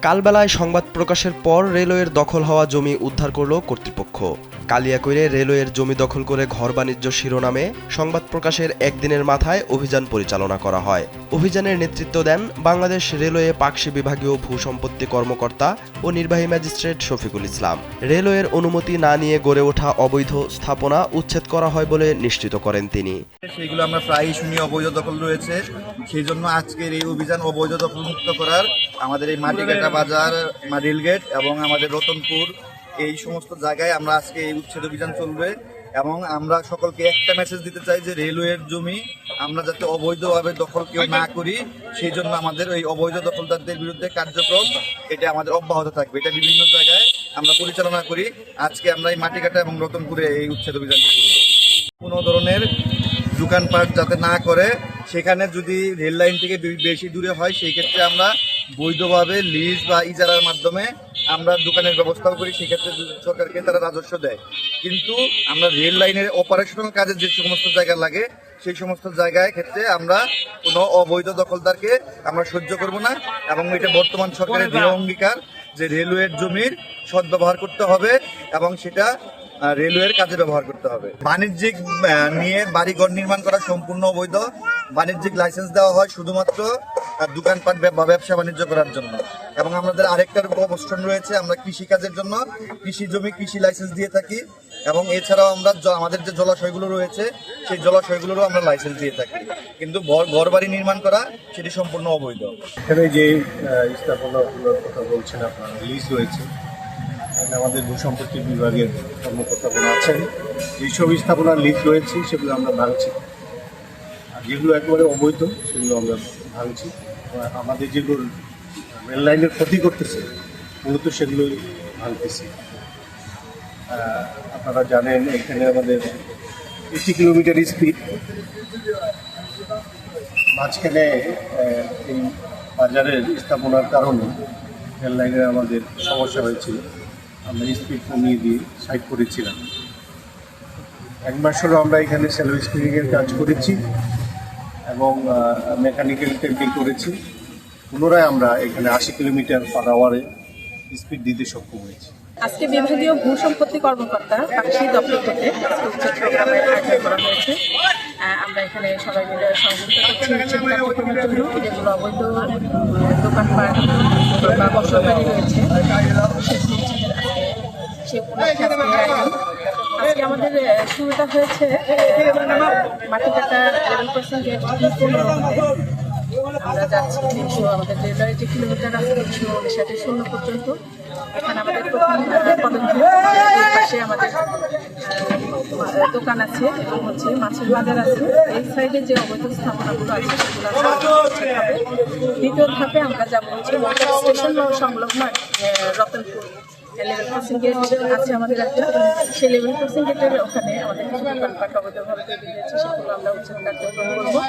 কালবেলায় সংবাদ প্রকাশের পর রেলওয়ের দখল হওয়া জমি উদ্ধার করল কর্তৃপক্ষ। কালিয়াকৈরে রেলওয়ের জমি দখল করে ঘর বাণিজ্য শিরোনামে সংবাদ প্রকাশের একদিনের মাথায় অভিযান পরিচালনা করা হয়। অভিযানের নেতৃত্ব দেন বাংলাদেশ রেলওয়ে পাকশি বিভাগীয় ভূসম্পত্তি কর্মকর্তা ও নির্বাহী ম্যাজিস্ট্রেট শফিকুল ইসলাম। রেলওয়ের অনুমতি না নিয়ে গড়ে ওঠা অবৈধ স্থাপনা উচ্ছেদ করা হয় বলে নিশ্চিত করেন তিনি। সেগুলো আমরা প্রায়ই শুনি অবৈধ দখল রয়েছে, সেই জন্য আজকের এই অভিযান অবৈধ দখল মুক্ত করার আমাদের এই মাটিকাটা বাজার, রেলগেট এবং আমাদের রতনপুর এই সমস্ত জায়গায় আমরা আজকে এই উচ্ছেদ অভিযান চলবে। এবং আমরা সকলকে একটা মেসেজ দিতে চাই যে রেলওয়ের জমি আমরা যাতে অবৈধভাবে দখল কেউ না করি, সেই জন্য আমাদের ওই অবৈধ দখলদারদের বিরুদ্ধে কার্যক্রম এটা আমাদের অব্যাহত থাকবে। এটা বিভিন্ন জায়গায় আমরা পরিচালনা করি। আজকে আমরা এই মাটিকাটা এবং রতনপুরে এই উচ্ছেদ অভিযানটি করব। কোনো ধরনের দোকানপাট যাতে না করে, সেখানে যদি রেল লাইন থেকে বেশি দূরে হয় সেই ক্ষেত্রে আমরা বৈধভাবে লিজ বা ইজারার মাধ্যমে আমরা দোকানের ব্যবস্থাও করি, সেক্ষেত্রে সরকারকে তারা রাজস্ব দেয়। কিন্তু আমরা রেল লাইনের অপারেশনাল কাজের যে সমস্ত জায়গা লাগে সেই সমস্ত জায়গায় ক্ষেত্রে আমরা কোনো অবৈধ দখলদারকে আমরা সহ্য করব না। এবং এটা বর্তমান সরকারের দৃঢ় অঙ্গীকার যে রেলওয়ের জমির সদ্ব্যবহার করতে হবে এবং সেটা রেলওয়ের কাজে ব্যবহার করতে হবে। বাণিজ্যিক নিয়ে বাড়িঘর নির্মাণ করা সম্পূর্ণ অবৈধ। বাণিজ্যিক লাইসেন্স দেওয়া হয় শুধুমাত্র দোকানপাট বা ব্যবসা বাণিজ্য করার জন্য। এবং আমাদের আরেকটার অবস্থান রয়েছে, আমরা কৃষিকাজের জন্য কৃষি জমি কৃষি লাইসেন্স দিয়ে থাকি। এবং এছাড়াও আমরা আমাদের যে জলাশয়গুলো রয়েছে সেই জলাশয়গুলোরও আমরা লাইসেন্স দিয়ে থাকি। কিন্তু ঘর বাড়ি নির্মাণ করা সেটি সম্পূর্ণ অবৈধ। এখানে যে স্থাপনাগুলোর কথা বলছেন আপনারা, লিজ রয়েছে, আমাদের ভূসম্পত্তি বিভাগের কর্মকর্তারা আছেন। এইসব স্থাপনার লিজ রয়েছে সেগুলো আমরা ভাঙছি, আর যেগুলো একেবারে অবৈধ সেগুলো আমরা ভাঙছি। আমাদের যেগুলো রেল লাইনের ক্ষতি করতেছে মূলত সেগুলোই ভাঙতেছি। আপনারা জানেন এখানে আমাদের 80 কিলোমিটার স্পিড, মাঝখানে এই বাজারের স্থাপনার কারণে রেল লাইনের আমাদের সমস্যা হয়েছিল। আমরা স্পিড কমিয়ে দিয়ে 60 করেছিলাম। 1 মাস হলো আমরা এখানে স্যালো স্পিডিংয়ের কাজ করেছি এবং মেকানিক্যাল টেম্পিং করেছি। পুনরায় আমরা এখানে 80 কিলোমিটার পার আওয়ারে স্পিড দিতে সক্ষম হয়েছি। আজকে বিভাগীয় ভূসম্পত্তি কর্মকর্তা পাকশি দপ্তর থেকে উচ্ছেদ প্রোগ্রামের আয়োজন করা হয়েছে। আমরা এখানে সবাই মিলে সহযোগিতা করছি উচ্ছেদ কার্যক্রমের জন্য। যেগুলো অবৈধ দোকানপাট বা বসতবাড়ি রয়েছে সে উপলক্ষে আজকে আমাদের শুরুটা হয়েছে মাটিকাটা লেভেল ক্রসিং গেট আমরা যাচ্ছি 300, আমাদের রেলওয়ে যে কিলোমিটার আছে 359 পর্যন্ত। এখানে আমাদের প্রথম পাশে আমাদের দোকান আছে এবং হচ্ছে মাছের বাজার আছে। এই সাইডে যে অবৈধ স্থাপনাগুলো আছে সেগুলো আছে। দ্বিতীয় ধাপে আমরা যাবো হচ্ছে স্টেশন সংলগ্ন রতনপুর লেভেল ক্রসিং গেট আছে আমাদের একটা। সেই লেভেল ক্রসিং গেটের ওখানে আমাদের কিছু দোকানপাট অবৈধভাবে তৈরি হয়েছে, সেগুলো আমরা উচ্ছেদ কার্যক্রম করবো।